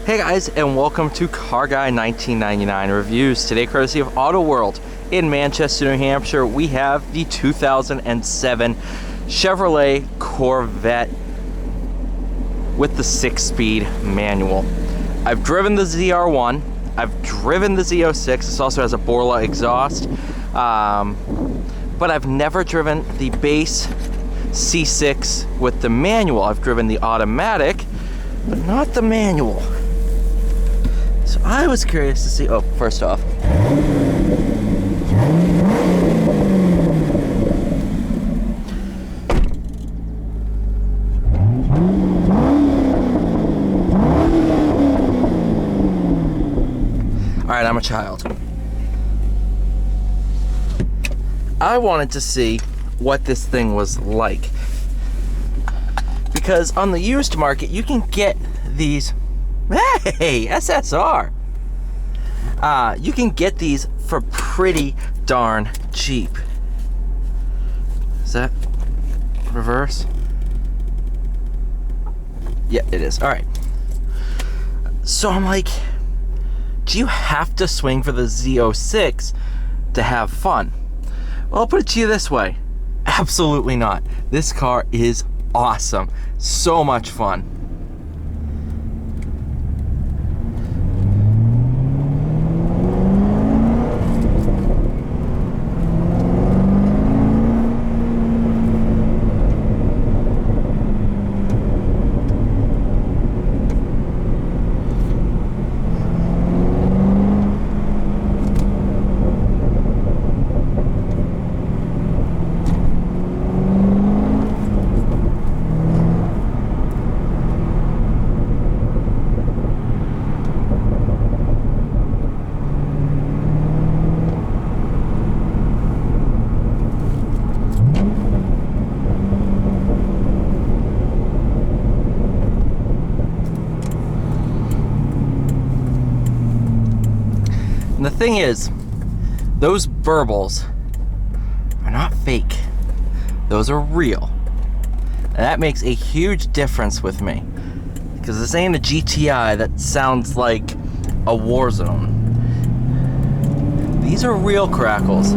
Hey guys, and welcome to Car Guy 1999 Reviews. Today, courtesy of Autoworld in Manchester, New Hampshire, we have the 2007 Chevrolet Corvette with the 6-speed manual. I've driven the ZR1, I've driven the Z06, this also has a Borla exhaust, but I've never driven the base C6 with the manual. I've driven the automatic, but not the manual. So I was curious to see, oh, first off, alright, I'm a child. I wanted to see what this thing was like, because on the used market you can get these. Hey, SSR! You can get these for pretty darn cheap. Is that reverse? Yeah, it is. Alright. So I'm like, do you have to swing for the Z06 to have fun? Well, I'll put it to you this way. Absolutely not. This car is awesome. So much fun. And the thing is, those burbles are not fake. Those are real. And that makes a huge difference with me. Because this ain't a GTI that sounds like a war zone. These are real crackles.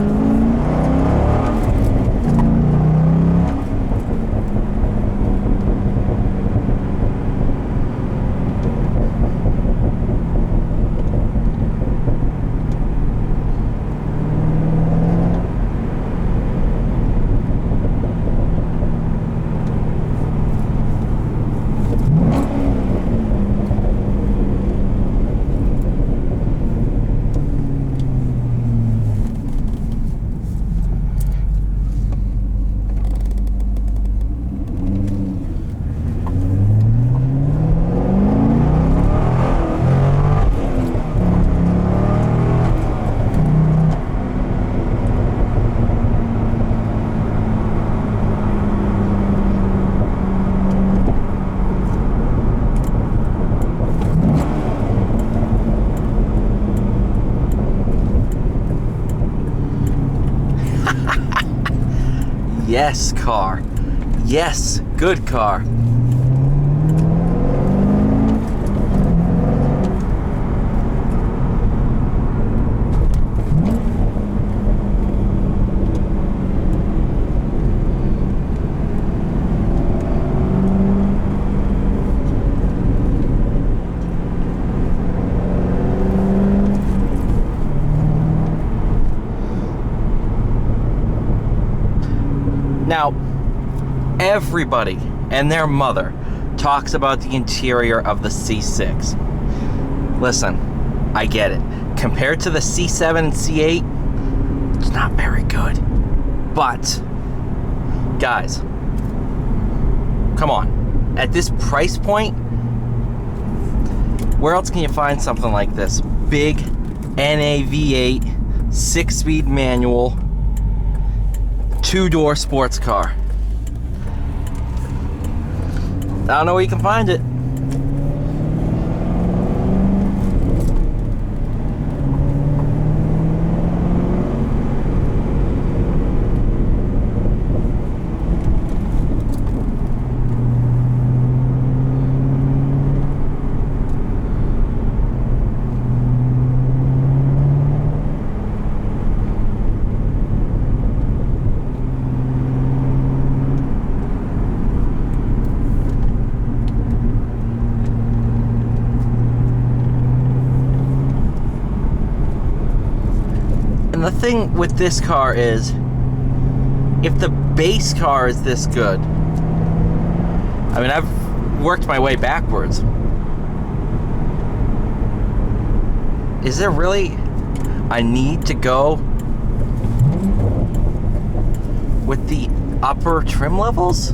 Yes, car. Yes, good car. Now, everybody and their mother talks about the interior of the C6. Listen, I get it. Compared to the C7 and C8, it's not very good. But, guys, come on. At this price point, where else can you find something like this? Big NAV8, 6-speed manual, 2-door sports car. I don't know where you can find it. And the thing with this car is, if the base car is this good, I mean, I've worked my way backwards. Is there really a need to go with the upper trim levels?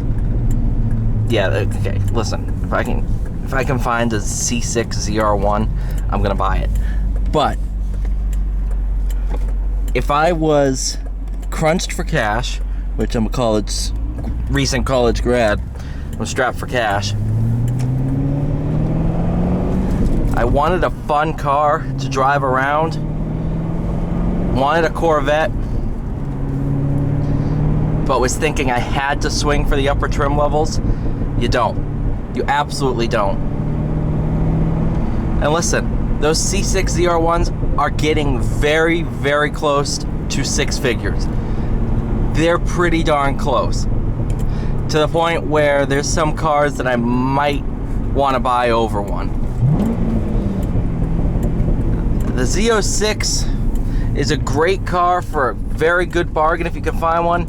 Yeah, okay, listen, if I can find a C6 ZR1, I'm gonna buy it. But if I was crunched for cash, which I'm a recent college grad, I'm strapped for cash, I wanted a fun car to drive around, wanted a Corvette, but was thinking I had to swing for the upper trim levels. You don't. You absolutely don't. And listen, those C6 ZR1s are getting very, very close to six figures. They're pretty darn close. To the point where there's some cars that I might want to buy over one. The Z06 is a great car for a very good bargain if you can find one,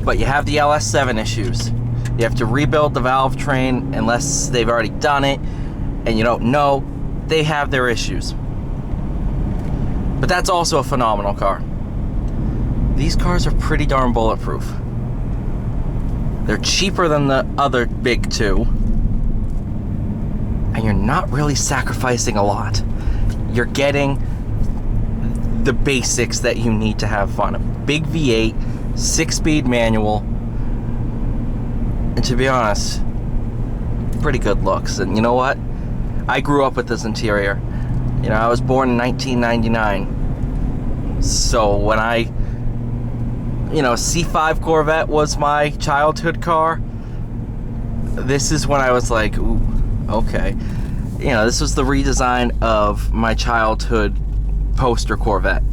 but you have the LS7 issues. You have to rebuild the valve train unless they've already done it, and you don't know. They have their issues. But that's also a phenomenal car. These cars are pretty darn bulletproof. They're cheaper than the other big two, and you're not really sacrificing a lot. You're getting the basics that you need to have fun. A big V8, 6-speed manual, and to be honest, pretty good looks. And you know what? I grew up with this interior. You know, I was born in 1999. So when C5 Corvette was my childhood car, this is when I was like, ooh, okay. You know, this was the redesign of my childhood poster Corvette.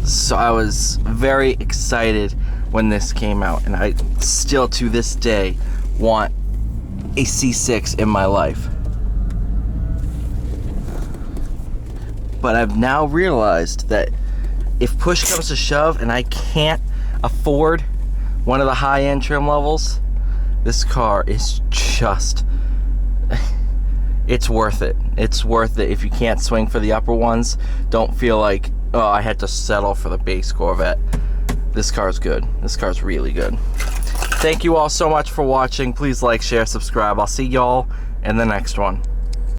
So I was very excited when this came out, and I still to this day want a C6 in my life. But I've now realized that if push comes to shove and I can't afford one of the high-end trim levels, this car is just, it's worth it. It's worth it. If you can't swing for the upper ones, don't feel like, oh, I had to settle for the base Corvette. This car's good. This car's really good. Thank you all so much for watching. Please like, share, subscribe. I'll see y'all in the next one.